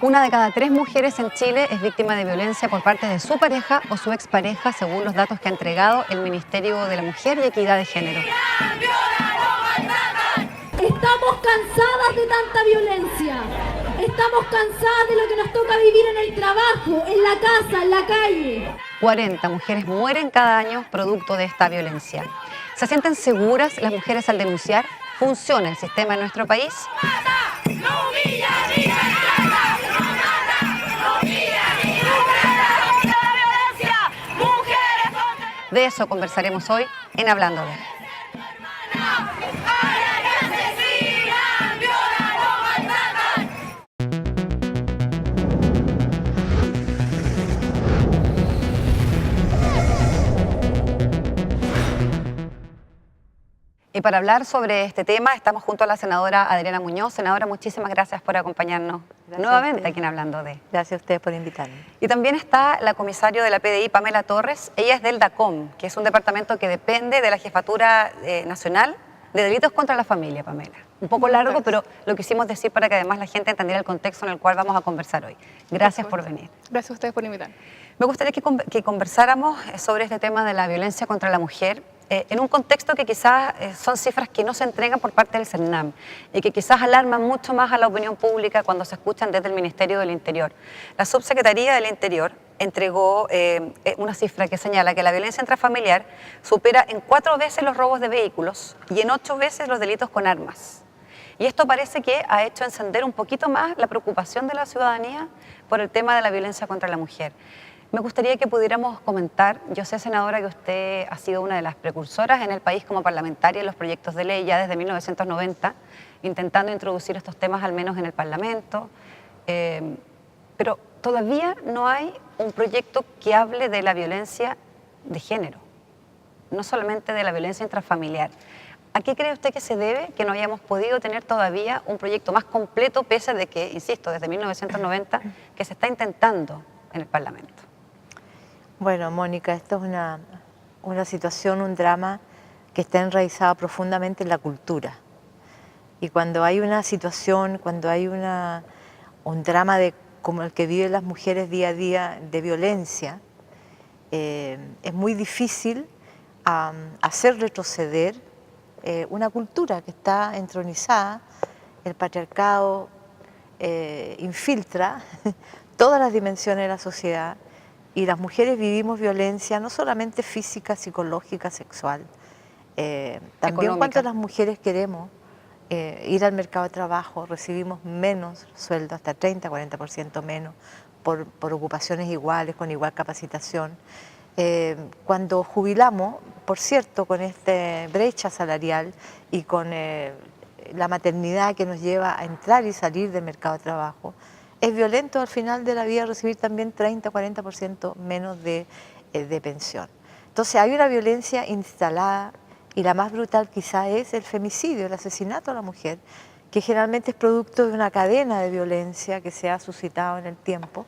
Una de cada 3 mujeres en Chile es víctima de violencia por parte de su pareja o su expareja, según los datos que ha entregado el Ministerio de la Mujer y Equidad de Género. Estamos cansadas de tanta violencia. Estamos cansadas de lo que nos toca vivir en el trabajo, en la casa, en la calle. 40 mujeres mueren cada año producto de esta violencia. ¿Se sienten seguras las mujeres al denunciar? ¿Funciona el sistema en nuestro país? De eso conversaremos hoy en Hablando de. Y para hablar sobre este tema estamos junto a la senadora Adriana Muñoz. Senadora, muchísimas gracias por acompañarnos nuevamente aquí en Hablando de. Gracias a ustedes por invitarme. Y también está la comisario de la PDI, Pamela Torres. Ella es del DACOM, que es un departamento que depende de la Jefatura Nacional de Delitos contra la Familia, Pamela. Un poco largo, pero lo quisimos decir para que además la gente entendiera el contexto en el cual vamos a conversar hoy. Gracias por venir. Gracias a ustedes por invitarme. Me gustaría que conversáramos sobre este tema de la violencia contra la mujer en un contexto que quizás son cifras que no se entregan por parte del CERNAM y que quizás alarman mucho más a la opinión pública cuando se escuchan desde el Ministerio del Interior. La Subsecretaría del Interior entregó una cifra que señala que la violencia intrafamiliar supera en 4 veces los robos de vehículos y en 8 veces los delitos con armas. Y esto parece que ha hecho encender un poquito más la preocupación de la ciudadanía por el tema de la violencia contra la mujer. Me gustaría que pudiéramos comentar, yo sé, senadora, que usted ha sido una de las precursoras en el país como parlamentaria en los proyectos de ley ya desde 1990, intentando introducir estos temas al menos en el Parlamento, pero todavía no hay un proyecto que hable de la violencia de género, no solamente de la violencia intrafamiliar. ¿A qué cree usted que se debe que no hayamos podido tener todavía un proyecto más completo, pese a que, insisto, desde 1990, que se está intentando en el Parlamento? Bueno, Mónica, esto es una situación, un drama que está enraizado profundamente en la cultura. Y cuando hay una situación, cuando hay un drama como el que viven las mujeres día a día de violencia, es muy difícil hacer retroceder una cultura que está entronizada. El patriarcado infiltra todas las dimensiones de la sociedad. Y las mujeres vivimos violencia no solamente física, psicológica, sexual. También económica. cuando las mujeres queremos ir al mercado de trabajo, recibimos menos sueldo, hasta 30-40% menos, por ocupaciones iguales, con igual capacitación. Cuando jubilamos, por cierto, con esta brecha salarial y con la maternidad que nos lleva a entrar y salir del mercado de trabajo, es violento al final de la vida recibir también 30-40% menos de pensión. Entonces hay una violencia instalada y la más brutal quizá es el femicidio, el asesinato a la mujer, que generalmente es producto de una cadena de violencia que se ha suscitado en el tiempo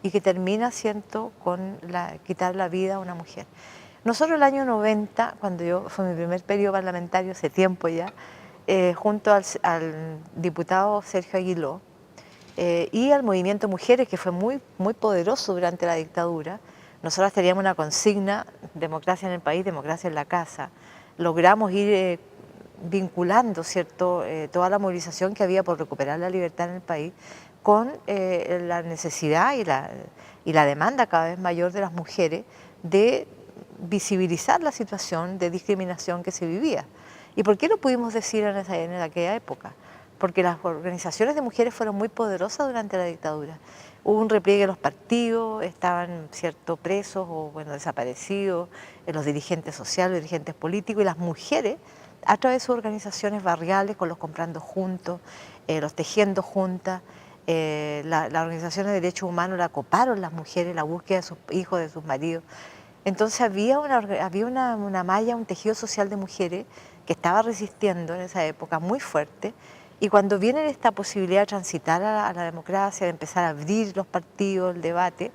y que termina siendo con quitar la vida a una mujer. Nosotros el año 90, cuando fue mi primer periodo parlamentario, hace tiempo ya, junto al diputado Sergio Aguiló, y al movimiento Mujeres, que fue muy poderoso durante la dictadura. Nosotros teníamos una consigna, democracia en el país, democracia en la casa. Logramos ir vinculando, ¿cierto?, toda la movilización que había por recuperar la libertad en el país con la necesidad y la demanda cada vez mayor de las mujeres de visibilizar la situación de discriminación que se vivía. ¿Y por qué lo pudimos decir en aquella época? Porque las organizaciones de mujeres fueron muy poderosas durante la dictadura. Hubo un repliegue de los partidos, estaban cierto presos o desaparecidos, los dirigentes sociales, los dirigentes políticos, y las mujeres, a través de sus organizaciones barriales, con los comprando juntos, los tejiendo juntas, las organizaciones de derechos humanos la coparon las mujeres, la búsqueda de sus hijos, de sus maridos. Entonces había una malla, un tejido social de mujeres que estaba resistiendo en esa época muy fuerte. Y cuando viene esta posibilidad de transitar a la democracia, de empezar a abrir los partidos, el debate,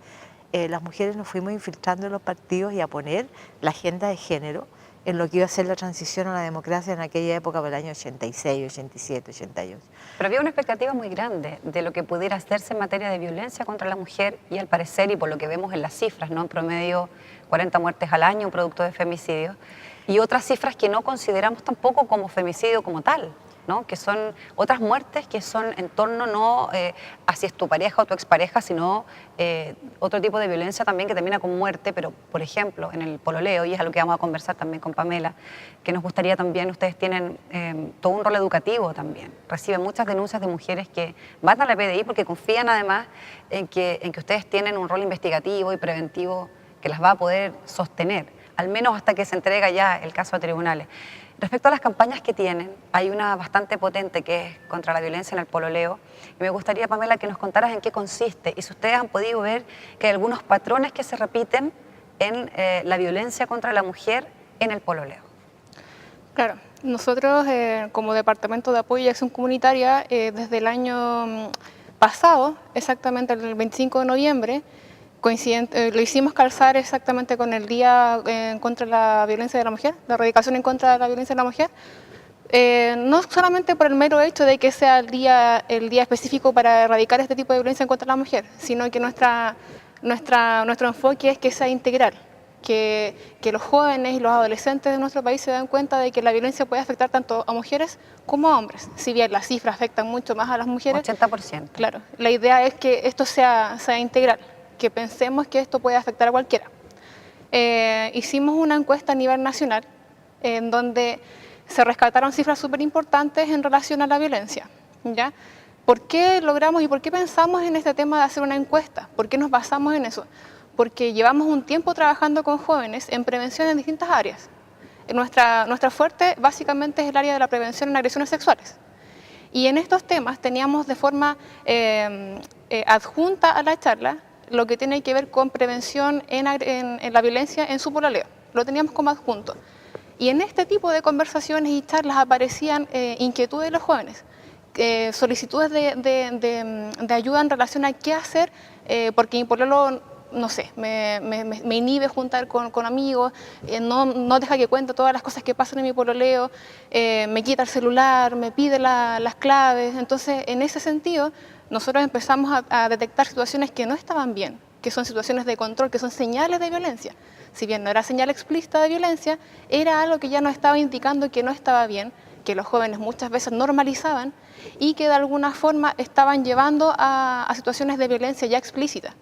las mujeres nos fuimos infiltrando en los partidos y a poner la agenda de género en lo que iba a ser la transición a la democracia en aquella época, por el año 86, 87, 88. Pero había una expectativa muy grande de lo que pudiera hacerse en materia de violencia contra la mujer y al parecer, y por lo que vemos en las cifras, ¿no? En promedio 40 muertes al año, producto de femicidios, y otras cifras que no consideramos tampoco como femicidio como tal, ¿no? Que son otras muertes que son en torno no a si es tu pareja o tu expareja, sino otro tipo de violencia también que termina con muerte, pero por ejemplo en el pololeo, y es algo que vamos a conversar también con Pamela, que nos gustaría también, ustedes tienen todo un rol educativo también, reciben muchas denuncias de mujeres que van a la PDI porque confían además en que ustedes tienen un rol investigativo y preventivo que las va a poder sostener, al menos hasta que se entrega ya el caso a tribunales. Respecto a las campañas que tienen, hay una bastante potente que es contra la violencia en el pololeo. Y me gustaría, Pamela, que nos contaras en qué consiste y si ustedes han podido ver que hay algunos patrones que se repiten en la violencia contra la mujer en el pololeo. Claro, nosotros como Departamento de Apoyo y Acción Comunitaria, desde el año pasado, exactamente el 25 de noviembre, lo hicimos calzar exactamente con el Día contra la Violencia de la Mujer, la erradicación en contra de la violencia de la mujer, no solamente por el mero hecho de que sea el día específico para erradicar este tipo de violencia en contra de la mujer, sino que nuestro enfoque es que sea integral, que los jóvenes y los adolescentes de nuestro país se den cuenta de que la violencia puede afectar tanto a mujeres como a hombres. Si bien las cifras afectan mucho más a las mujeres, 80%. Claro, la idea es que esto sea integral, que pensemos que esto puede afectar a cualquiera. Hicimos una encuesta a nivel nacional en donde se rescataron cifras súper importantes en relación a la violencia, ¿ya? ¿Por qué logramos y por qué pensamos en este tema de hacer una encuesta? ¿Por qué nos basamos en eso? Porque llevamos un tiempo trabajando con jóvenes en prevención en distintas áreas. Nuestra fuerte básicamente es el área de la prevención en agresiones sexuales. Y en estos temas teníamos de forma adjunta a la charla lo que tiene que ver con prevención en la violencia en su pololeo. Lo teníamos como adjunto. Y en este tipo de conversaciones y charlas aparecían inquietudes de los jóvenes, solicitudes de ayuda en relación a qué hacer, porque mi pololo, no sé, me inhibe juntar con amigos, no deja que cuente todas las cosas que pasan en mi pololeo, me quita el celular, me pide las claves. Entonces, en ese sentido, nosotros empezamos a detectar situaciones que no estaban bien, que son situaciones de control, que son señales de violencia. Si bien no era señal explícita de violencia, era algo que ya nos estaba indicando que no estaba bien, que los jóvenes muchas veces normalizaban y que de alguna forma estaban llevando a situaciones de violencia ya explícitas.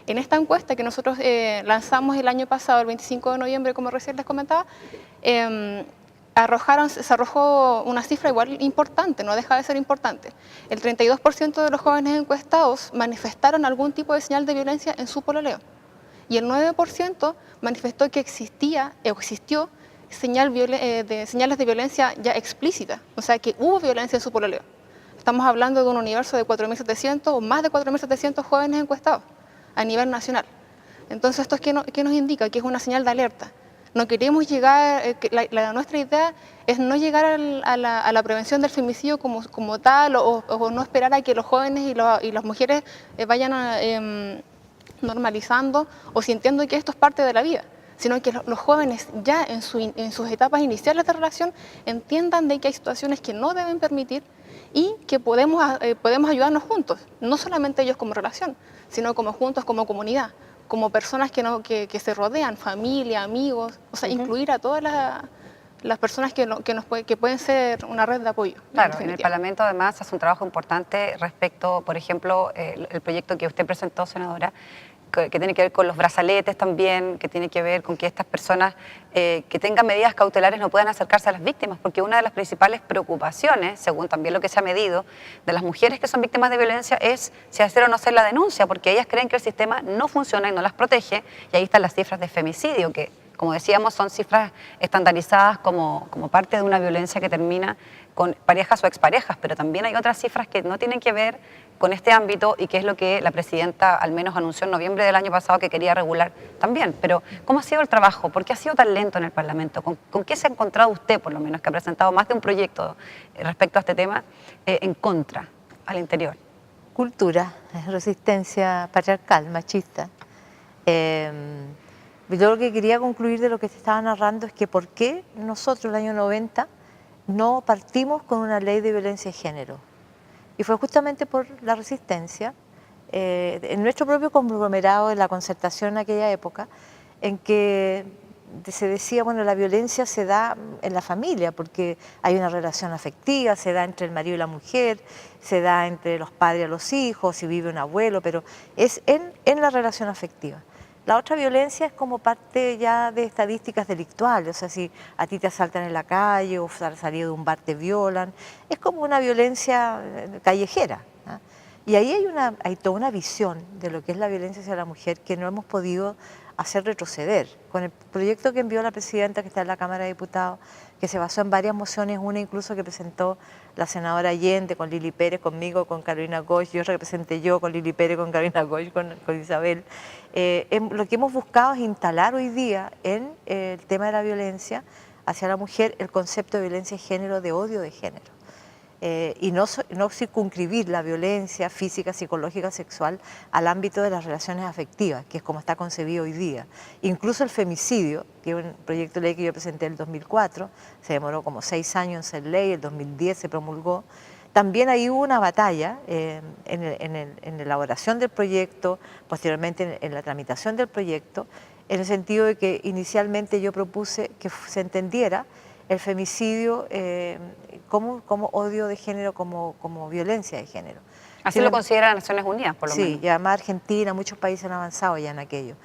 En esta encuesta que nosotros lanzamos el año pasado, el 25 de noviembre, como recién les comentaba, se arrojó una cifra igual importante, no deja de ser importante. El 32% de los jóvenes encuestados manifestaron algún tipo de señal de violencia en su pololeo. Y el 9% manifestó que existió señales de violencia ya explícita, o sea que hubo violencia en su pololeo. Estamos hablando de un universo de 4.700 o más de 4.700 jóvenes encuestados a nivel nacional. Entonces, ¿esto qué nos indica? Que es una señal de alerta. No queremos llegar, nuestra idea es no llegar a la prevención del femicidio como tal o no esperar a que los jóvenes y las mujeres vayan normalizando o sintiendo que esto es parte de la vida, sino que los jóvenes ya en sus etapas iniciales de relación entiendan de que hay situaciones que no deben permitir y que podemos ayudarnos juntos, no solamente ellos como relación, sino como juntos como comunidad, como personas que se rodean, familia, amigos, o sea, incluir a todas las personas que pueden ser una red de apoyo. Claro, en el Parlamento además hace un trabajo importante respecto, por ejemplo, el proyecto que usted presentó, senadora, que tiene que ver con los brazaletes también, que tiene que ver con que estas personas que tengan medidas cautelares no puedan acercarse a las víctimas, porque una de las principales preocupaciones, según también lo que se ha medido, de las mujeres que son víctimas de violencia es si hacer o no hacer la denuncia, porque ellas creen que el sistema no funciona y no las protege, y ahí están las cifras de femicidio, que como decíamos son cifras estandarizadas como parte de una violencia que termina con parejas o exparejas, pero también hay otras cifras que no tienen que ver con este ámbito y que es lo que la presidenta al menos anunció en noviembre del año pasado que quería regular también. Pero ¿cómo ha sido el trabajo? ¿Por qué ha sido tan lento en el Parlamento? ¿Con qué se ha encontrado usted, por lo menos, que ha presentado más de un proyecto respecto a este tema en contra al interior? Cultura, resistencia patriarcal, machista. Yo lo que quería concluir de lo que te estaba narrando es que por qué nosotros en el año 90 no partimos con una ley de violencia de género. Y fue justamente por la resistencia, en nuestro propio conglomerado de la concertación en aquella época, en que se decía, bueno, la violencia se da en la familia, porque hay una relación afectiva, se da entre el marido y la mujer, se da entre los padres y los hijos, si vive un abuelo, pero es en la relación afectiva. La otra violencia es como parte ya de estadísticas delictuales, o sea, si a ti te asaltan en la calle o al salir de un bar te violan, es como una violencia callejera. ¿Ah? Y ahí hay toda una visión de lo que es la violencia hacia la mujer que no hemos podido hacer retroceder. Con el proyecto que envió la presidenta, que está en la Cámara de Diputados, que se basó en varias mociones, una incluso que presentó la senadora Allende con Lili Pérez, conmigo, con Carolina Goich, y otra que presenté yo con Lili Pérez, con Carolina Goich, con Isabel. Lo que hemos buscado es instalar hoy día en el tema de la violencia hacia la mujer el concepto de violencia de género, de odio de género. Y no circunscribir la violencia física, psicológica, sexual al ámbito de las relaciones afectivas, que es como está concebido hoy día. Incluso el femicidio, que es un proyecto de ley que yo presenté en el 2004, se demoró como 6 años en ser ley, el 2010 se promulgó. También ahí hubo una batalla en la elaboración del proyecto, posteriormente en la tramitación del proyecto, en el sentido de que inicialmente yo propuse que se entendiera el femicidio como odio de género, como violencia de género. Así lo considera Naciones Unidas, por lo menos. Sí, y además Argentina, muchos países han avanzado ya en aquello.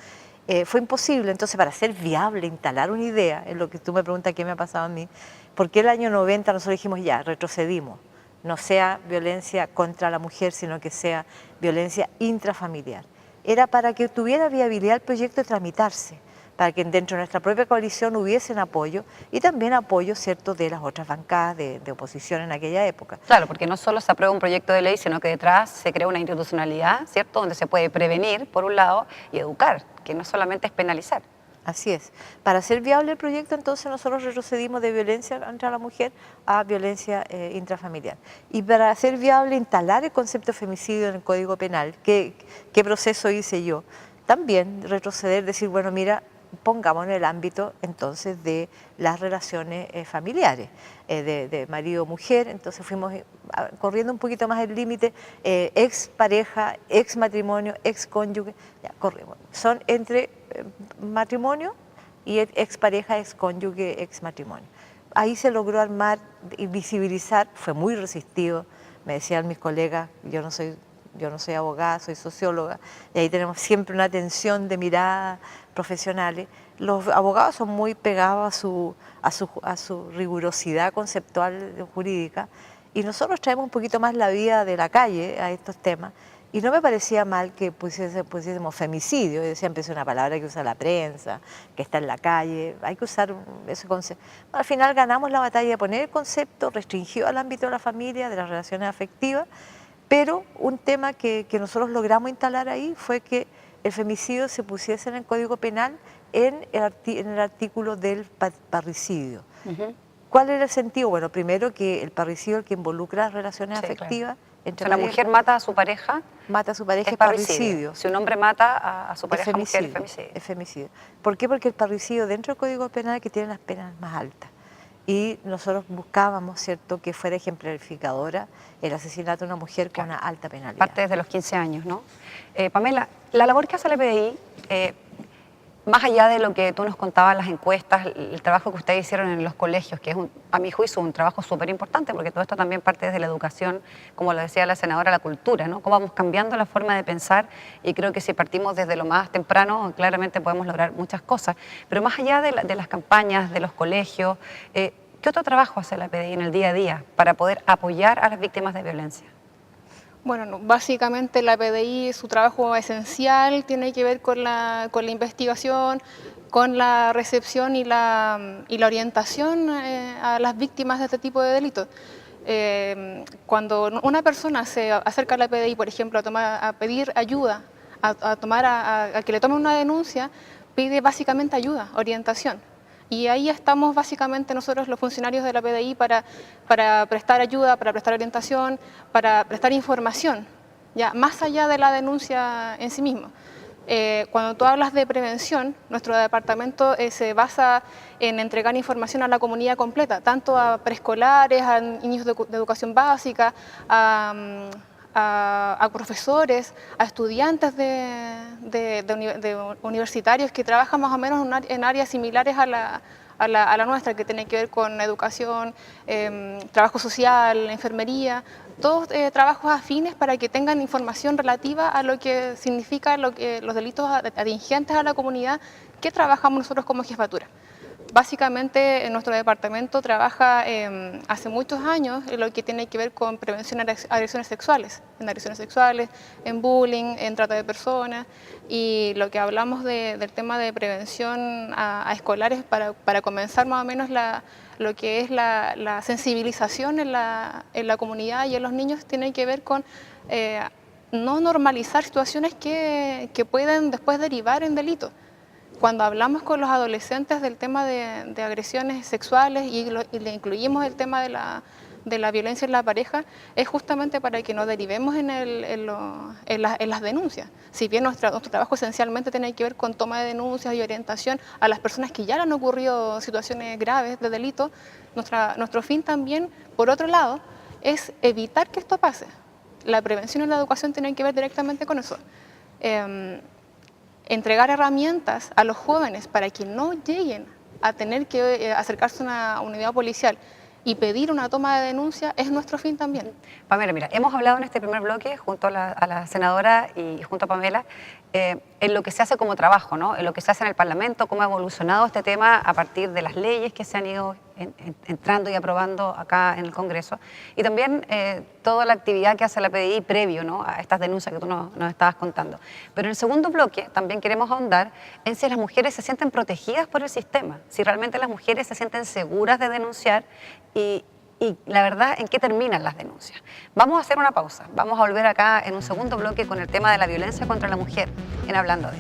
Fue imposible, entonces, para ser viable, instalar una idea, en lo que tú me preguntas qué me ha pasado a mí, porque el año 90 nosotros dijimos ya, retrocedimos, no sea violencia contra la mujer, sino que sea violencia intrafamiliar. Era para que tuviera viabilidad el proyecto de tramitarse, para que dentro de nuestra propia coalición hubiesen apoyo y también apoyo, ¿cierto?, de las otras bancadas de oposición en aquella época. Claro, porque no solo se aprueba un proyecto de ley, sino que detrás se crea una institucionalidad, ¿cierto?, donde se puede prevenir, por un lado, y educar, que no solamente es penalizar. Así es. Para hacer viable el proyecto, entonces nosotros retrocedimos de violencia contra la mujer a violencia intrafamiliar. Y para hacer viable instalar el concepto de femicidio en el Código Penal, ¿qué proceso hice yo? También retroceder, decir, bueno, mira, pongamos en el ámbito entonces de las relaciones familiares, de marido-mujer, entonces fuimos corriendo un poquito más el límite, ex pareja, ex matrimonio, ex cónyuge, ya corrimos, son entre matrimonio y ex pareja, ex cónyuge, ex matrimonio. Ahí se logró armar y visibilizar, fue muy resistido, me decían mis colegas, yo no soy abogada, soy socióloga, y ahí tenemos siempre una tensión de mirada profesionales. Los abogados son muy pegados a su rigurosidad conceptual jurídica, y nosotros traemos un poquito más la vida de la calle a estos temas, y no me parecía mal que pusiésemos femicidio, yo siempre es una palabra que usa la prensa, que está en la calle, hay que usar ese concepto. Bueno, al final ganamos la batalla de poner el concepto restringido al ámbito de la familia, de las relaciones afectivas, pero un tema que nosotros logramos instalar ahí fue que el femicidio se pusiese en el Código Penal en el artículo del parricidio. ¿Cuál era el sentido? Bueno, primero que el parricidio, el que involucra relaciones afectivas. Claro. Si una mujer mata a su pareja, es parricidio. Si un hombre mata a su pareja, mujer, es femicidio. ¿Por qué? Porque el parricidio dentro del Código Penal es que tiene las penas más altas. Y nosotros buscábamos, ¿cierto?, que fuera ejemplificadora el asesinato de una mujer con una alta penalidad. Parte desde los 15 años, ¿no? Pamela, la labor que hace la PDI, más allá de lo que tú nos contabas, las encuestas, el trabajo que ustedes hicieron en los colegios, que es, a mi juicio, un trabajo súper importante, porque todo esto también parte desde la educación, como lo decía la senadora, la cultura, ¿no? Cómo vamos cambiando la forma de pensar, y creo que si partimos desde lo más temprano, claramente podemos lograr muchas cosas. Pero más allá de las campañas, de los colegios, ¿qué otro trabajo hace la PDI en el día a día para poder apoyar a las víctimas de violencia? Bueno, básicamente la PDI, su trabajo esencial tiene que ver con la investigación, con la recepción y la orientación a las víctimas de este tipo de delitos. Cuando una persona se acerca a la PDI, por ejemplo, a pedir ayuda, a que le tomen una denuncia, pide básicamente ayuda, orientación. Y ahí estamos básicamente nosotros los funcionarios de la PDI para prestar ayuda, para prestar orientación, para prestar información, ya más allá de la denuncia en sí misma. Cuando tú hablas de prevención, nuestro departamento se basa en entregar información a la comunidad completa, tanto a preescolares, a niños de educación básica, a profesores, a estudiantes de universitarios que trabajan más o menos en áreas similares a la nuestra, que tiene que ver con educación, trabajo social, enfermería, todos trabajos afines para que tengan información relativa a lo que significa los delitos atingentes a la comunidad que trabajamos nosotros como jefatura. Básicamente, nuestro departamento trabaja hace muchos años en lo que tiene que ver con prevención de agresiones sexuales, en bullying, en trata de personas, y lo que hablamos del tema de prevención a escolares para comenzar más o menos lo que es la sensibilización en la comunidad y en los niños tiene que ver con no normalizar situaciones que pueden después derivar en delitos. Cuando hablamos con los adolescentes del tema de agresiones sexuales y le incluimos el tema de la violencia en la pareja, es justamente para que no derivemos en las denuncias. Si bien nuestro trabajo esencialmente tiene que ver con toma de denuncias y orientación a las personas que ya le han ocurrido situaciones graves de delito, nuestro fin también, por otro lado, es evitar que esto pase. La prevención y la educación tienen que ver directamente con eso. Entregar herramientas a los jóvenes para que no lleguen a tener que acercarse a una unidad policial y pedir una toma de denuncia es nuestro fin también. Pamela, mira, hemos hablado en este primer bloque junto a la senadora y junto a Pamela en lo que se hace como trabajo, ¿no? En lo que se hace en el Parlamento, cómo ha evolucionado este tema a partir de las leyes que se han ido entrando y aprobando acá en el Congreso, y también toda la actividad que hace la PDI previo, ¿no?, a estas denuncias que tú nos estabas contando. Pero en el segundo bloque también queremos ahondar en si las mujeres se sienten protegidas por el sistema, si realmente las mujeres se sienten seguras de denunciar y la verdad, ¿en qué terminan las denuncias? Vamos a hacer una pausa. Vamos a volver acá en un segundo bloque con el tema de la violencia contra la mujer, en Hablando de.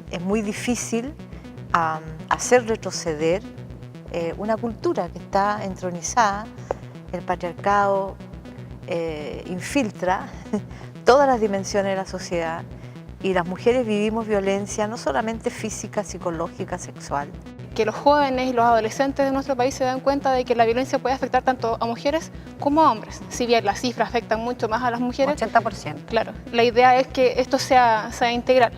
Es muy difícil hacer retroceder una cultura que está entronizada. El patriarcado infiltra todas las dimensiones de la sociedad. Y las mujeres vivimos violencia no solamente física, psicológica, sexual. Que los jóvenes y los adolescentes de nuestro país se dan cuenta de que la violencia puede afectar tanto a mujeres como a hombres. Si bien las cifras afectan mucho más a las mujeres, 80%. Claro, la idea es que esto sea integral.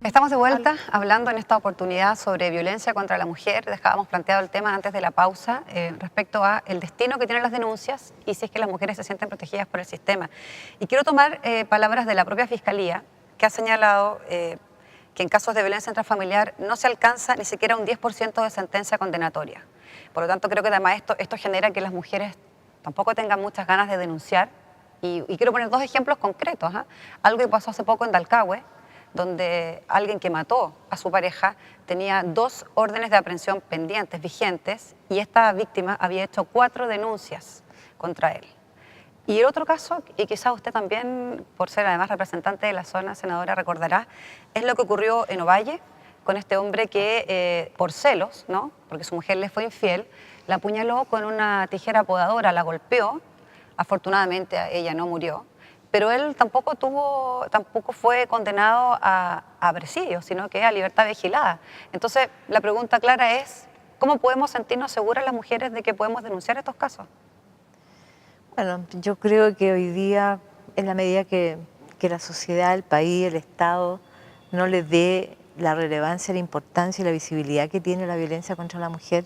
Estamos de vuelta hablando en esta oportunidad sobre violencia contra la mujer. Dejábamos planteado el tema antes de la pausa respecto a el destino que tienen las denuncias y si es que las mujeres se sienten protegidas por el sistema. Y quiero tomar palabras de la propia Fiscalía, que ha señalado que en casos de violencia intrafamiliar no se alcanza ni siquiera un 10% de sentencia condenatoria. Por lo tanto, creo que además esto genera que las mujeres tampoco tengan muchas ganas de denunciar. Y quiero poner dos ejemplos concretos. Algo que pasó hace poco en Dalcahue, donde alguien que mató a su pareja tenía 2 órdenes de aprehensión pendientes, vigentes, y esta víctima había hecho 4 denuncias contra él. Y el otro caso, y quizá usted también, por ser además representante de la zona, senadora, recordará, es lo que ocurrió en Ovalle con este hombre que por celos, ¿no?, porque su mujer le fue infiel, la apuñaló con una tijera podadora, la golpeó, afortunadamente ella no murió, pero él tampoco fue condenado a presidio, sino que a libertad vigilada. Entonces, la pregunta clara es, ¿cómo podemos sentirnos seguras las mujeres de que podemos denunciar estos casos? Bueno, yo creo que hoy día, en la medida que la sociedad, el país, el Estado no le dé la relevancia, la importancia y la visibilidad que tiene la violencia contra la mujer,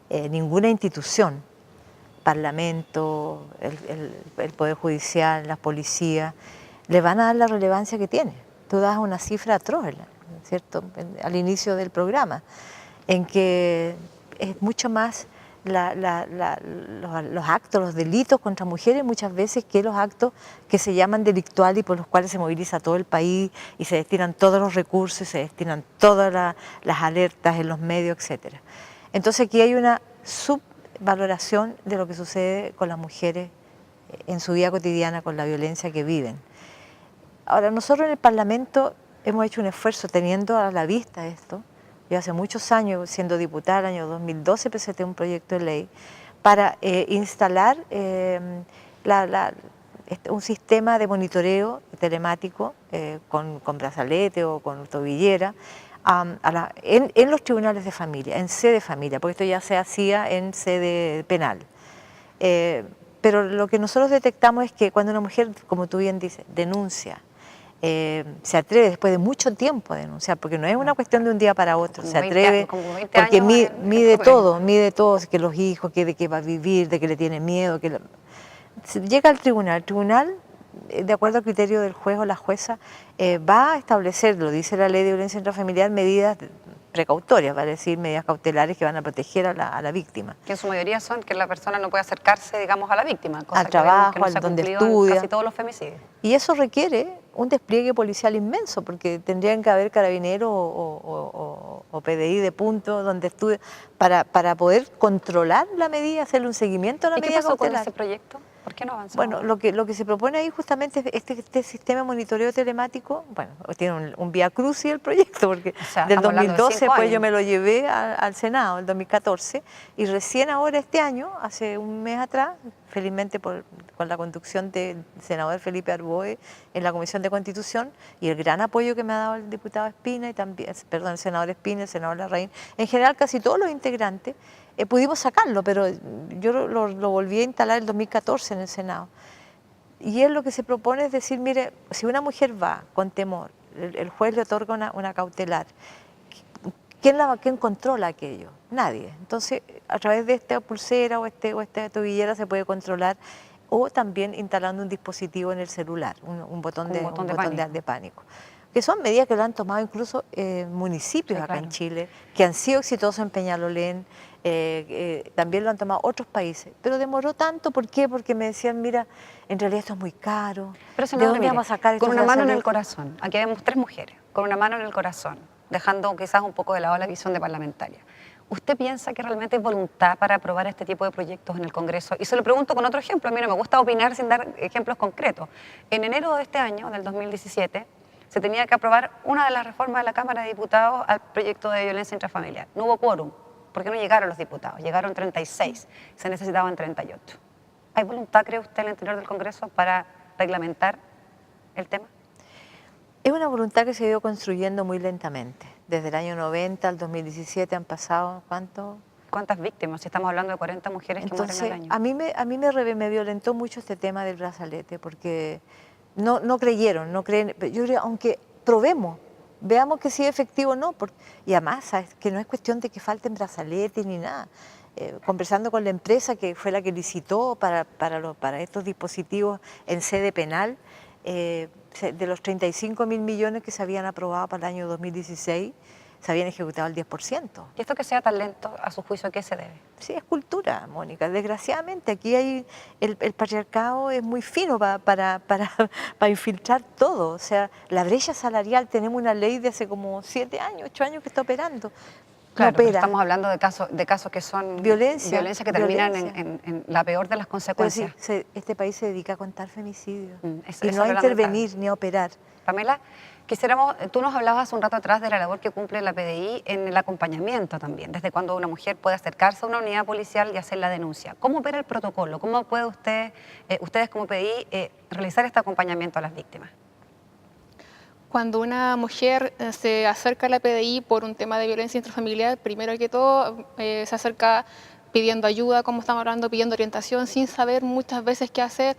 ninguna institución, Parlamento, el Poder Judicial, la policía, le van a dar la relevancia que tiene. Tú das una cifra atroz, ¿cierto?, al inicio del programa, en que es mucho más los actos, los delitos contra mujeres muchas veces que los actos que se llaman delictuales y por los cuales se moviliza todo el país y se destinan todos los recursos y se destinan todas las alertas en los medios, etc. Entonces aquí hay una subvaloración de lo que sucede con las mujeres en su vida cotidiana, con la violencia que viven. Ahora, nosotros en el Parlamento hemos hecho un esfuerzo teniendo a la vista esto. Yo hace muchos años, siendo diputada, el año 2012, presenté un proyecto de ley para instalar un sistema de monitoreo telemático con brazalete o con tobillera en los tribunales de familia, en sede familia, porque esto ya se hacía en sede penal. Pero lo que nosotros detectamos es que cuando una mujer, como tú bien dices, denuncia, se atreve después de mucho tiempo a denunciar, porque no es una cuestión de un día para otro, se atreve, porque mide todo, que los hijos, que de qué va a vivir, de que le tiene miedo, llega al tribunal, de acuerdo al criterio del juez o la jueza, va a establecer, lo dice la ley de violencia intrafamiliar, medidas precautorias, va a decir medidas cautelares que van a proteger a la víctima. Que en su mayoría son que la persona no puede acercarse, digamos, a la víctima. Cosa al trabajo, que no se ha donde cumplido estudia. En casi todos los femicidios. Y eso requiere un despliegue policial inmenso, porque tendrían que haber carabineros o PDI de punto donde estudie, para poder controlar la medida, hacerle un seguimiento a la medida ¿Y qué pasó cautelar. con ese proyecto? ¿Por qué no avanzó? Bueno, lo que se propone ahí justamente es este sistema de monitoreo telemático. Bueno, tiene un vía crucis el proyecto, porque O sea, del estamos hablando de 2012 5 pues yo años. me lo llevé al Senado, el 2014, y recién ahora este año, hace un mes atrás, felizmente con la conducción del senador Felipe Arboe en la Comisión de Constitución y el gran apoyo que me ha dado el diputado Espina y también, perdón, el senador Espina, el senador Larraín, en general casi todos los integrantes, pudimos sacarlo, pero yo lo volví a instalar en el 2014 en el Senado. Y él lo que se propone es decir, mire, si una mujer va con temor, el juez le otorga una cautelar, ¿quién controla aquello? Nadie. Entonces, a través de esta pulsera o esta tobillera se puede controlar, o también instalando un dispositivo en el celular, un botón de pánico. Que son medidas que lo han tomado incluso municipios acá en Chile, que han sido exitosos en Peñalolén, también lo han tomado otros países, pero demoró tanto. ¿Por qué? Porque me decían, mira, en realidad esto es muy caro, Pero, ¿de dónde vamos a sacar esto? Con una mano en el corazón, aquí vemos 3 mujeres, con una mano en el corazón, dejando quizás un poco de lado la visión de parlamentaria. ¿Usted piensa que realmente hay voluntad para aprobar este tipo de proyectos en el Congreso? Y se lo pregunto con otro ejemplo, a mí no me gusta opinar sin dar ejemplos concretos. En enero de este año, del 2017, se tenía que aprobar una de las reformas de la Cámara de Diputados al proyecto de violencia intrafamiliar. No hubo quórum, porque no llegaron los diputados, llegaron 36, se necesitaban 38. ¿Hay voluntad, cree usted, en el interior del Congreso para reglamentar el tema? Es una voluntad que se ha ido construyendo muy lentamente. Desde el año 90 al 2017 han pasado, ¿cuánto? ¿Cuántas víctimas? Si estamos hablando de 40 mujeres que mueren al año. A mí me violentó mucho este tema del brazalete, porque no creyeron, no creen. Yo creo, aunque probemos, veamos que sí es efectivo o no. Y además, ¿sabes? Que no es cuestión de que falten brazaletes ni nada. Conversando con la empresa que fue la que licitó para estos dispositivos en sede penal, de los 35.000 millones que se habían aprobado para el año 2016, se habían ejecutado el 10%. ¿Y esto que sea tan lento, a su juicio, a qué se debe? Sí, es cultura, Mónica. Desgraciadamente, aquí el patriarcado es muy fino para infiltrar todo. O sea, la brecha salarial, tenemos una ley de hace como 7 años, 8 años que está operando. Claro, pero estamos hablando de casos que son violencia que terminan en la peor de las consecuencias. Pero sí, este país se dedica a contar femicidios y eso no a intervenir ni a operar. Pamela, tú nos hablabas hace un rato atrás de la labor que cumple la PDI en el acompañamiento también, desde cuando una mujer puede acercarse a una unidad policial y hacer la denuncia. ¿Cómo opera el protocolo? ¿Cómo puede ustedes como PDI realizar este acompañamiento a las víctimas? Cuando una mujer se acerca a la PDI por un tema de violencia intrafamiliar, primero que todo se acerca pidiendo ayuda, como estamos hablando, pidiendo orientación, sin saber muchas veces qué hacer,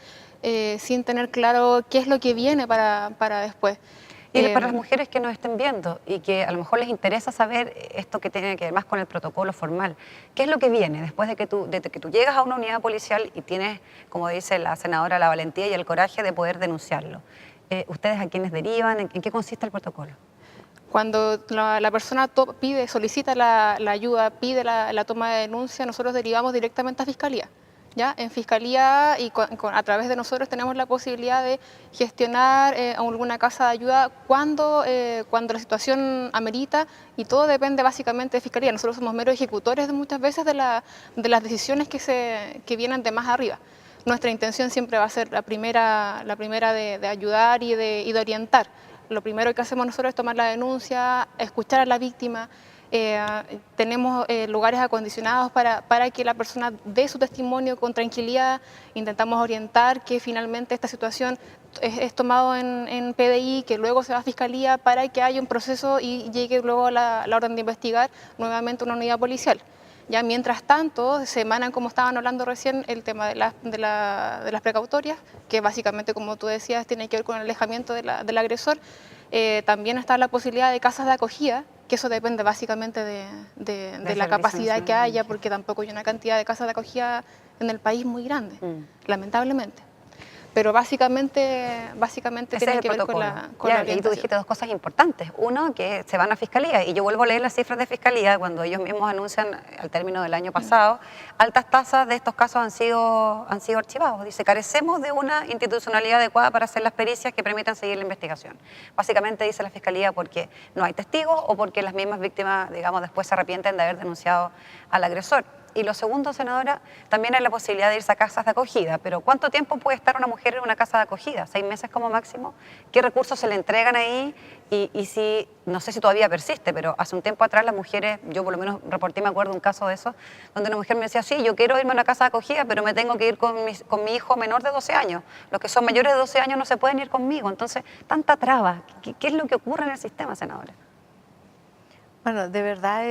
sin tener claro qué es lo que viene para después. Y para las mujeres que nos estén viendo y que a lo mejor les interesa saber esto que tiene que ver más con el protocolo formal, ¿qué es lo que viene después de que tú llegas a una unidad policial y tienes, como dice la senadora, la valentía y el coraje de poder denunciarlo? ¿Ustedes a quiénes derivan? ¿En qué consiste el protocolo? Cuando la persona solicita la ayuda, pide la toma de denuncia, nosotros derivamos directamente a Fiscalía. ¿Ya? En Fiscalía y a través de nosotros tenemos la posibilidad de gestionar alguna casa de ayuda cuando la situación amerita, y todo depende básicamente de Fiscalía. Nosotros somos meros ejecutores muchas veces de las decisiones que vienen de más arriba. Nuestra intención siempre va a ser la primera de ayudar y de orientar, lo primero que hacemos nosotros es tomar la denuncia, escuchar a la víctima. Tenemos lugares acondicionados para que la persona dé su testimonio con tranquilidad. Intentamos orientar que finalmente esta situación es tomado en PDI, que luego se va a Fiscalía para que haya un proceso y llegue luego la orden de investigar nuevamente una unidad policial. Ya mientras tanto se emanan, como estaban hablando recién, el tema de las precautorias, que básicamente, como tú decías, tiene que ver con el alejamiento del agresor. También está la posibilidad de casas de acogida, que eso depende básicamente de la capacidad que haya, porque tampoco hay una cantidad de casas de acogida en el país muy grande, lamentablemente. Pero básicamente tiene que ver con la orientación. Y tú dijiste dos cosas importantes. Uno, que se van a Fiscalía, y yo vuelvo a leer las cifras de Fiscalía, cuando ellos mismos anuncian al término del año pasado, altas tasas de estos casos han sido archivados. Dice, carecemos de una institucionalidad adecuada para hacer las pericias que permitan seguir la investigación. Básicamente dice la Fiscalía porque no hay testigos o porque las mismas víctimas, digamos, después se arrepienten de haber denunciado al agresor. Y lo segundo, senadora, también es la posibilidad de irse a casas de acogida. Pero ¿cuánto tiempo puede estar una mujer en una casa de acogida? ¿6 meses como máximo? ¿Qué recursos se le entregan ahí? Y si, no sé si todavía persiste, pero hace un tiempo atrás las mujeres, yo por lo menos reporté, me acuerdo un caso de eso, donde una mujer me decía, sí, yo quiero irme a una casa de acogida, pero me tengo que ir con mi hijo menor de 12 años. Los que son mayores de 12 años no se pueden ir conmigo. Entonces, tanta traba. ¿Qué es lo que ocurre en el sistema, senadora? Bueno, de verdad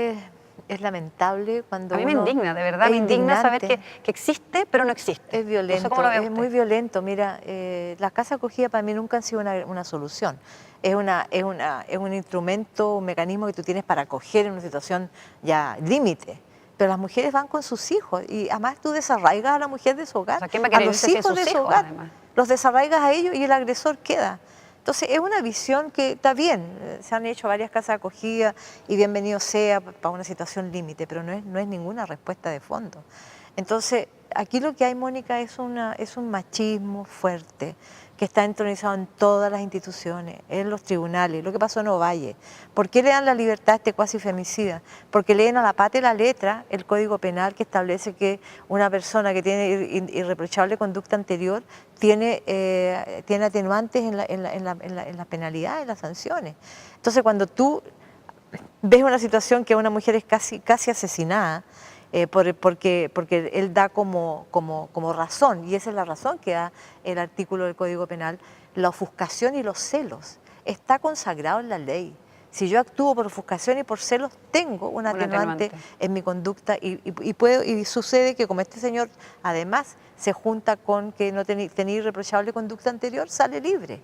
es lamentable cuando a mí me indigna, de verdad, me indigna saber que existe, pero no existe. Es violento, no sé es muy violento. Mira, las casas de acogida para mí nunca han sido una solución. Es un instrumento, un mecanismo que tú tienes para acoger en una situación ya límite. Pero las mujeres van con sus hijos y además tú desarraigas a la mujer de su hogar, o sea, ¿quién va a querer los hijos de su hogar, además? Los desarraigas a ellos y el agresor queda. Entonces es una visión que está bien, se han hecho varias casas de acogida y bienvenido sea para una situación límite, pero no es ninguna respuesta de fondo. Entonces aquí lo que hay, Mónica, es un machismo fuerte que está entronizado en todas las instituciones, en los tribunales, lo que pasó en Ovalle. ¿Por qué le dan la libertad a este cuasi femicida? Porque leen a la pata y la letra el Código Penal que establece que una persona que tiene irreprochable conducta anterior tiene atenuantes en la penalidad, en las sanciones. Entonces cuando tú ves una situación que una mujer es casi asesinada, porque él da como razón, y esa es la razón que da el artículo del Código Penal, la ofuscación y los celos. Está consagrado en la ley. Si yo actúo por ofuscación y por celos, tengo un atenuante en mi conducta y sucede que como este señor además se junta con que no tenía irreprochable conducta anterior, sale libre.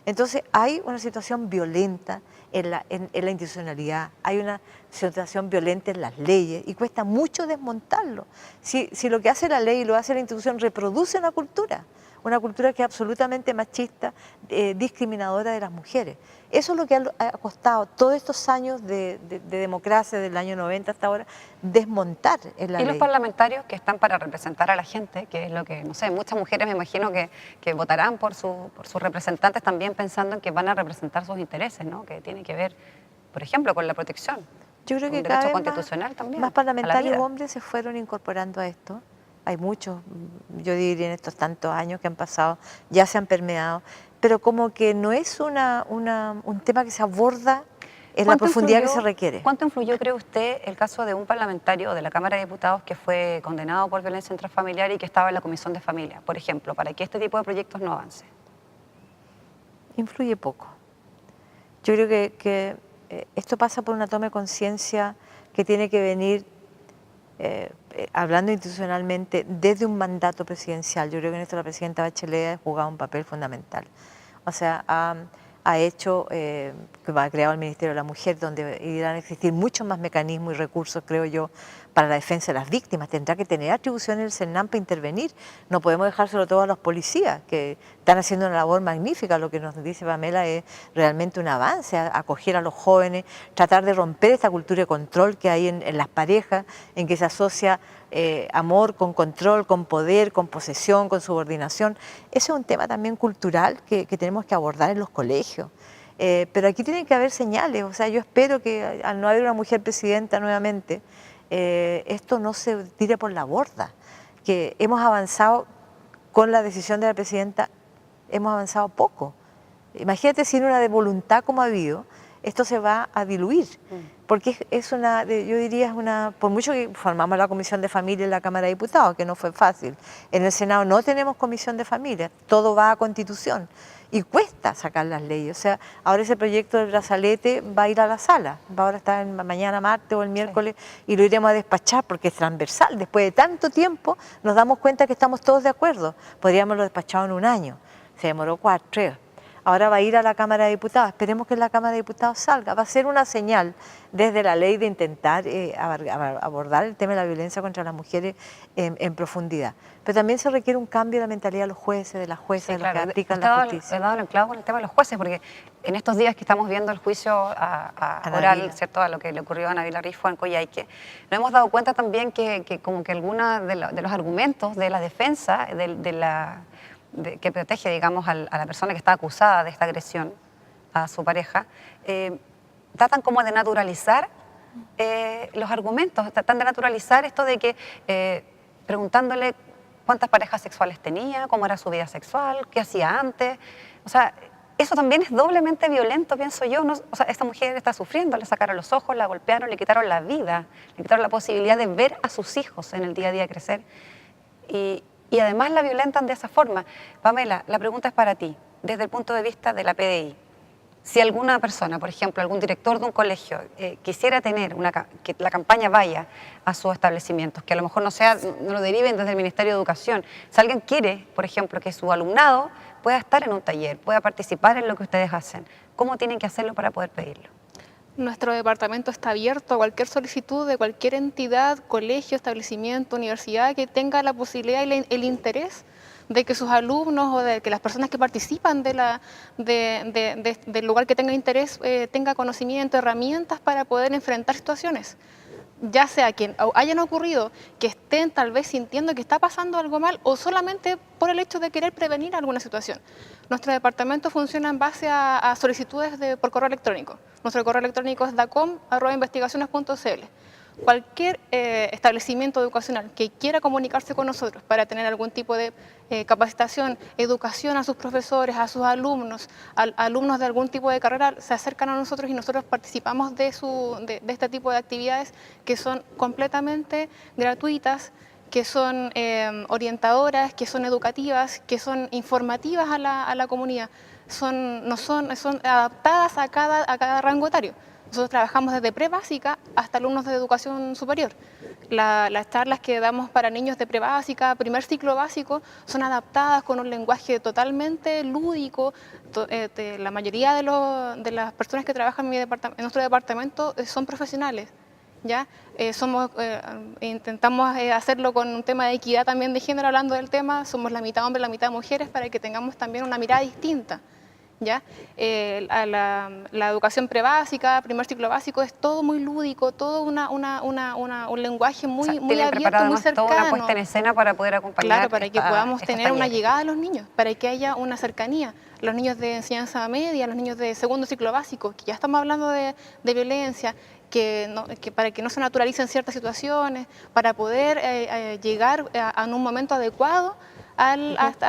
Entonces hay una situación violenta en la institucionalidad, hay una situación violenta en las leyes y cuesta mucho desmontarlo. Si lo que hace la ley y lo hace la institución reproduce una cultura que es absolutamente machista, discriminadora de las mujeres. Eso es lo que ha costado todos estos años de democracia, del año 90 hasta ahora, desmontar en la ley. Y los parlamentarios que están para representar a la gente, que es lo que, no sé, muchas mujeres me imagino que votarán por sus representantes también pensando en que van a representar sus intereses, ¿no? Que tiene que ver, por ejemplo, con la protección. Yo creo que un derecho constitucional también. Más parlamentarios hombres se fueron incorporando a esto. Hay muchos, yo diría en estos tantos años que han pasado, ya se han permeado, pero como que no es un tema que se aborda en la profundidad que se requiere. ¿Cuánto influyó, cree usted, el caso de un parlamentario de la Cámara de Diputados que fue condenado por violencia intrafamiliar y que estaba en la Comisión de Familia, por ejemplo, para que este tipo de proyectos no avance? Influye poco. Yo creo que esto pasa por una toma de conciencia que tiene que venir hablando institucionalmente desde un mandato presidencial. Yo creo que en esto la presidenta Bachelet ha jugado un papel fundamental. O sea, ha hecho, que ha creado el Ministerio de la Mujer, donde irán a existir muchos más mecanismos y recursos, creo yo, para la defensa de las víctimas. Tendrá que tener atribuciones el CERNAM para intervenir. No podemos dejárselo todo a los policías, que están haciendo una labor magnífica. Lo que nos dice Pamela es realmente un avance, acoger a los jóvenes, tratar de romper esta cultura de control que hay en las parejas, en que se asocia amor con control, con poder, con posesión, con subordinación. Ese es un tema también cultural que tenemos que abordar en los colegios. Pero aquí tienen que haber señales. O sea, yo espero que al no haber una mujer presidenta nuevamente, esto no se tire por la borda, que hemos avanzado con la decisión de la presidenta, hemos avanzado poco. Imagínate sin una de voluntad como ha habido, esto se va a diluir, porque es una, yo diría, es una, por mucho que formamos la Comisión de Familia en la Cámara de Diputados, que no fue fácil, en el Senado no tenemos Comisión de Familia, todo va a Constitución, y cuesta sacar las leyes, o sea, ahora ese proyecto del brazalete va a ir a la sala, va ahora a estar mañana martes o el miércoles, y lo iremos a despachar porque es transversal, después de tanto tiempo nos damos cuenta que estamos todos de acuerdo, podríamos lo despachado en un año, se demoró 4. Ahora va a ir a la Cámara de Diputados, esperemos que en la Cámara de Diputados salga, va a ser una señal desde la ley de intentar abordar el tema de la violencia contra las mujeres en profundidad. Pero también se requiere un cambio de la mentalidad de los jueces, de las juezas, Sí, de los claro. que aplican la justicia. He dado el clavo con el tema de los jueces, porque en estos días que estamos viendo el juicio oral, ¿cierto?, a lo que le ocurrió a Nabila Rifo en Coyhaique, nos hemos dado cuenta también que como que algunos de los argumentos de la defensa que protege, digamos, a la persona que está acusada de esta agresión a su pareja, tratan como de naturalizar los argumentos, tratan de naturalizar esto de que preguntándole cuántas parejas sexuales tenía, cómo era su vida sexual, qué hacía antes. O sea, eso también es doblemente violento, pienso yo. ¿No? O sea, esta mujer está sufriendo, le sacaron los ojos, la golpearon, le quitaron la vida, le quitaron la posibilidad de ver a sus hijos en el día a día crecer. Y además la violentan de esa forma. Pamela, la pregunta es para ti, desde el punto de vista de la PDI. Si alguna persona, por ejemplo, algún director de un colegio quisiera tener que la campaña vaya a sus establecimientos, que a lo mejor no lo deriven desde el Ministerio de Educación, si alguien quiere, por ejemplo, que su alumnado pueda estar en un taller, pueda participar en lo que ustedes hacen, ¿cómo tienen que hacerlo para poder pedirlo? Nuestro departamento está abierto a cualquier solicitud de cualquier entidad, colegio, establecimiento, universidad que tenga la posibilidad y el interés de que sus alumnos o de que las personas que participan del lugar que tenga interés tenga conocimiento, herramientas para poder enfrentar situaciones. Ya sea que hayan ocurrido, que estén tal vez sintiendo que está pasando algo mal o solamente por el hecho de querer prevenir alguna situación. Nuestro departamento funciona en base a solicitudes por correo electrónico. Nuestro correo electrónico es dacom@investigaciones.cl. Cualquier establecimiento educacional que quiera comunicarse con nosotros para tener algún tipo de capacitación, educación a sus profesores, a sus alumnos, alumnos de algún tipo de carrera, se acercan a nosotros y nosotros participamos de este tipo de actividades que son completamente gratuitas, que son orientadoras, que son educativas, que son informativas a la comunidad, son adaptadas a cada rango etario. Nosotros trabajamos desde pre-básica hasta alumnos de educación superior. Las charlas que damos para niños de pre-básica, primer ciclo básico, son adaptadas con un lenguaje totalmente lúdico. La mayoría de las personas que trabajan en nuestro departamento son profesionales. ¿Ya? Intentamos hacerlo con un tema de equidad también de género, hablando del tema, somos la mitad hombres, la mitad mujeres, para que tengamos también una mirada distinta. ¿Ya? La educación prebásica, primer ciclo básico, es todo muy lúdico, todo un lenguaje muy abierto, muy cercano. Toda una puesta en escena para poder acompañar. Claro, para que podamos tener una llegada a los niños, para que haya una cercanía. Los niños de enseñanza media, los niños de segundo ciclo básico, que ya estamos hablando de violencia, para que no se naturalicen ciertas situaciones, para poder llegar en un momento adecuado a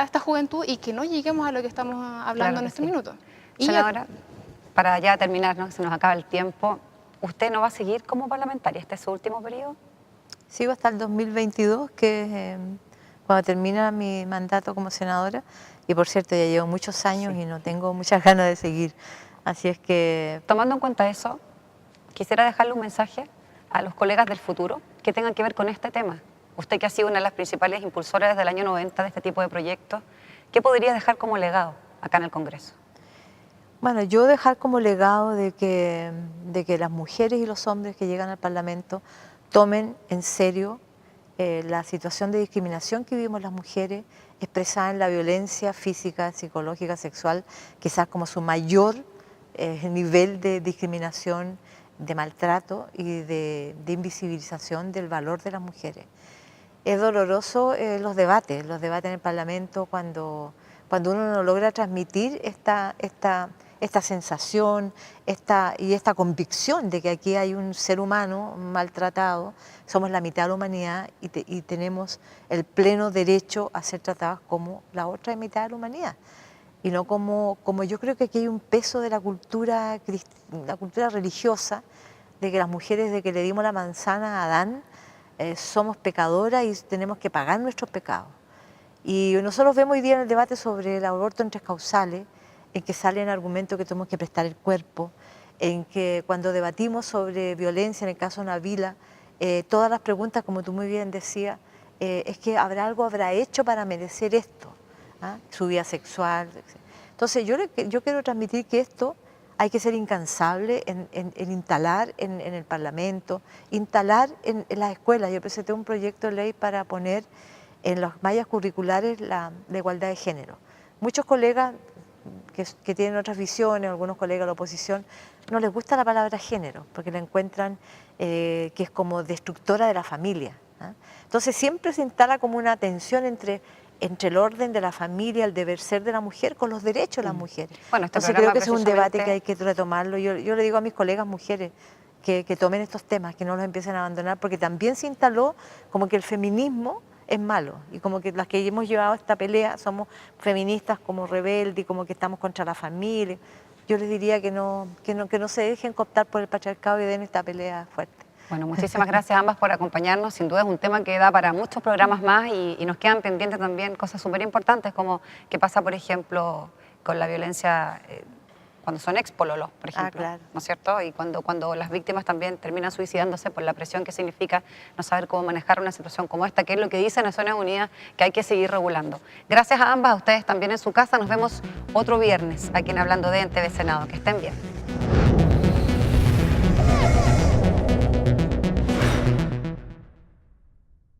esta juventud y que no lleguemos a lo que estamos hablando en este minuto. Senadora, para ya terminar, ¿no? Se nos acaba el tiempo, ¿usted no va a seguir como parlamentaria? ¿Este es su último periodo? Sigo hasta el 2022, que es cuando termina mi mandato como senadora, y por cierto ya llevo muchos años y no tengo muchas ganas de seguir, así es que... Tomando en cuenta eso, quisiera dejarle un mensaje a los colegas del futuro que tengan que ver con este tema. Usted que ha sido una de las principales impulsoras desde el año 90 de este tipo de proyectos, ¿qué podría dejar como legado acá en el Congreso? Bueno, yo dejar como legado de que las mujeres y los hombres que llegan al Parlamento tomen en serio la situación de discriminación que vivimos las mujeres, expresada en la violencia física, psicológica, sexual, quizás como su mayor nivel de discriminación, de maltrato y de invisibilización del valor de las mujeres. Es doloroso los debates en el Parlamento cuando uno no logra transmitir esta sensación y esta convicción de que aquí hay un ser humano maltratado, somos la mitad de la humanidad y tenemos el pleno derecho a ser tratados como la otra mitad de la humanidad. y no como yo creo que aquí hay un peso de la cultura religiosa, de que las mujeres, de que le dimos la manzana a Adán, somos pecadoras y tenemos que pagar nuestros pecados. Y nosotros vemos hoy día en el debate sobre el aborto en 3 causales, en que salen argumentos que tenemos que prestar el cuerpo, en que cuando debatimos sobre violencia, en el caso de Nabila, todas las preguntas, como tú muy bien decías, es que algo habrá hecho para merecer esto, ¿ah? Su vida sexual. Entonces yo quiero transmitir que esto hay que ser incansable en instalar en el Parlamento, instalar en las escuelas. Yo presenté un proyecto de ley para poner en las mallas curriculares la igualdad de género. Muchos colegas que tienen otras visiones, algunos colegas de la oposición, no les gusta la palabra género, porque la encuentran que es como destructora de la familia, ¿ah? Entonces siempre se instala como una tensión entre el orden de la familia, el deber ser de la mujer con los derechos de las mujeres. Bueno, entonces creo que ese es un debate que hay que retomarlo. Yo le digo a mis colegas mujeres que tomen estos temas, que no los empiecen a abandonar, porque también se instaló como que el feminismo es malo, y como que las que hemos llevado esta pelea somos feministas como rebeldes y como que estamos contra la familia. Yo les diría que no se dejen cooptar por el patriarcado y den esta pelea fuerte. Bueno, muchísimas gracias a ambas por acompañarnos. Sin duda es un tema que da para muchos programas más y nos quedan pendientes también cosas súper importantes como qué pasa, por ejemplo, con la violencia cuando son expololos, por ejemplo, claro. ¿no es cierto? Y cuando las víctimas también terminan suicidándose por la presión que significa no saber cómo manejar una situación como esta, que es lo que dicen Naciones Unidas que hay que seguir regulando. Gracias a ambas, a ustedes también en su casa. Nos vemos otro viernes aquí en Hablando de en TV Senado. Que estén bien.